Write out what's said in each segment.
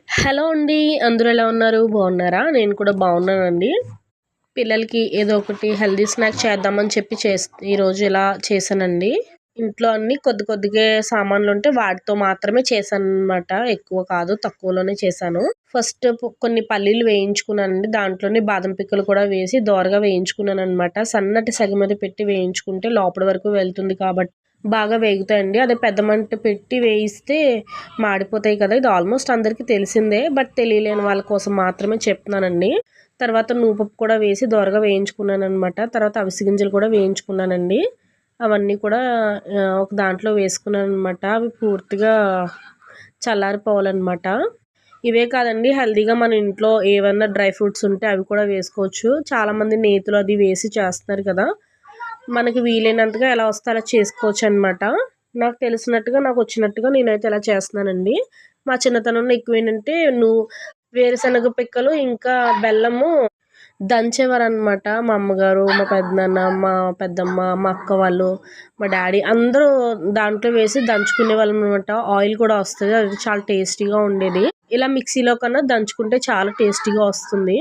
Hello అండి. అందరూ ఎలా ఉన్నారు? బాగున్నారా? నేను కూడా బాగున్నానండి. పిల్లలకి ఏదో ఒకటి హెల్తీ స్నాక్ చేద్దామని చెప్పి ఈరోజు ఇలా చేశానండి. ఇంట్లో అన్నీ కొద్ది కొద్దిగా సామాన్లుంటే వాటితో మాత్రమే చేశాననమాట. ఎక్కువ కాదు, తక్కువలోనే చేశాను. ఫస్ట్ కొన్ని పల్లీలు వేయించుకున్నానండి. దాంట్లోనే బాదం పిక్కలు కూడా వేసి దోరగా వేయించుకున్నాననమాట. సన్నటి సెగ మీద పెట్టి వేయించుకుంటే లోపలి వరకు వెళ్తుంది కాబట్టి బాగా వేగుతాయండి. అదే పెద్ద మంట పెట్టి వేయిస్తే మాడిపోతాయి కదా! ఇది ఆల్మోస్ట్ అందరికీ తెలిసిందే. బట్ తెలియలేని వాళ్ళ కోసం మాత్రమే చెప్తున్నానండి. తర్వాత నూపప్పు కూడా వేసి దోరగా వేయించుకున్నాననమాట. తర్వాత అవిసె గింజలు కూడా వేయించుకున్నానండి. అవన్నీ కూడా ఒక దాంట్లో వేసుకున్నాననమాట. అవి పూర్తిగా చల్లారిపోవాలనమాట. ఇవే కాదండి, హెల్తీగా మన ఇంట్లో ఏవన్నా డ్రై ఫ్రూట్స్ ఉంటే అవి కూడా వేసుకోవచ్చు. చాలామంది నేతులు అది వేసి చేస్తున్నారు కదా! మనకి వీలైనంతగా ఎలా వస్తే అలా చేసుకోవచ్చనమాట. నాకు తెలిసినట్టుగా, నాకు వచ్చినట్టుగా నేనైతే ఇలా చేస్తున్నానండి. మా చిన్నతనంలో ఎక్కువేంటంటే వేరుశనగ పిక్కలు ఇంకా బెల్లము దంచేవారనమాట. మా అమ్మగారు, మా పెదనాన్న, మా పెద్దమ్మ, మా అక్క వాళ్ళు, మా డ్యాడీ అందరూ దాంట్లో వేసి దంచుకునేవాళ్ళమనమాట. ఆయిల్ కూడా వస్తది. అది చాలా టేస్టీగా ఉండేది. ఇలా మిక్సీలో కన్నా దంచుకుంటే చాలా టేస్టీగా వస్తుంది.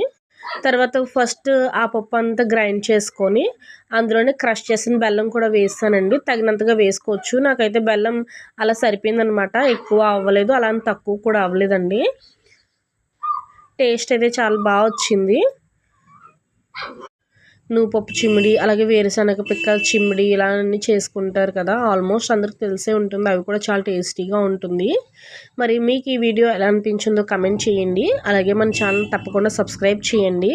తర్వాత ఫస్ట్ ఆ పప్పంతా గ్రైండ్ చేసుకొని, అందులోనే క్రష్ చేసిన బెల్లం కూడా వేసానండి. తగినంతగా వేసుకోవచ్చు. నాకైతే బెల్లం అలా సరిపోయిందనమాట. ఎక్కువ అవ్వలేదు, అలా అని తక్కువ కూడా అవ్వలేదండి. టేస్ట్ అయితే చాలా వచ్చింది. నువ్వుపప్పు చిమ్మిడి, అలాగే వేరుశనగ పిక్కల చిమ్మిడి ఇలా అన్నీ చేసుకుంటారు కదా! ఆల్మోస్ట్ అందరికి తెలిసే ఉంటుంది. అవి కూడా చాలా టేస్టీగా ఉంటుంది. మరి మీకు ఈ వీడియో ఎలా అనిపించిందో కమెంట్ చేయండి. అలాగే మన ఛానల్ తప్పకుండా సబ్స్క్రైబ్ చేయండి.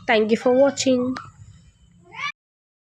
Thank you for watching.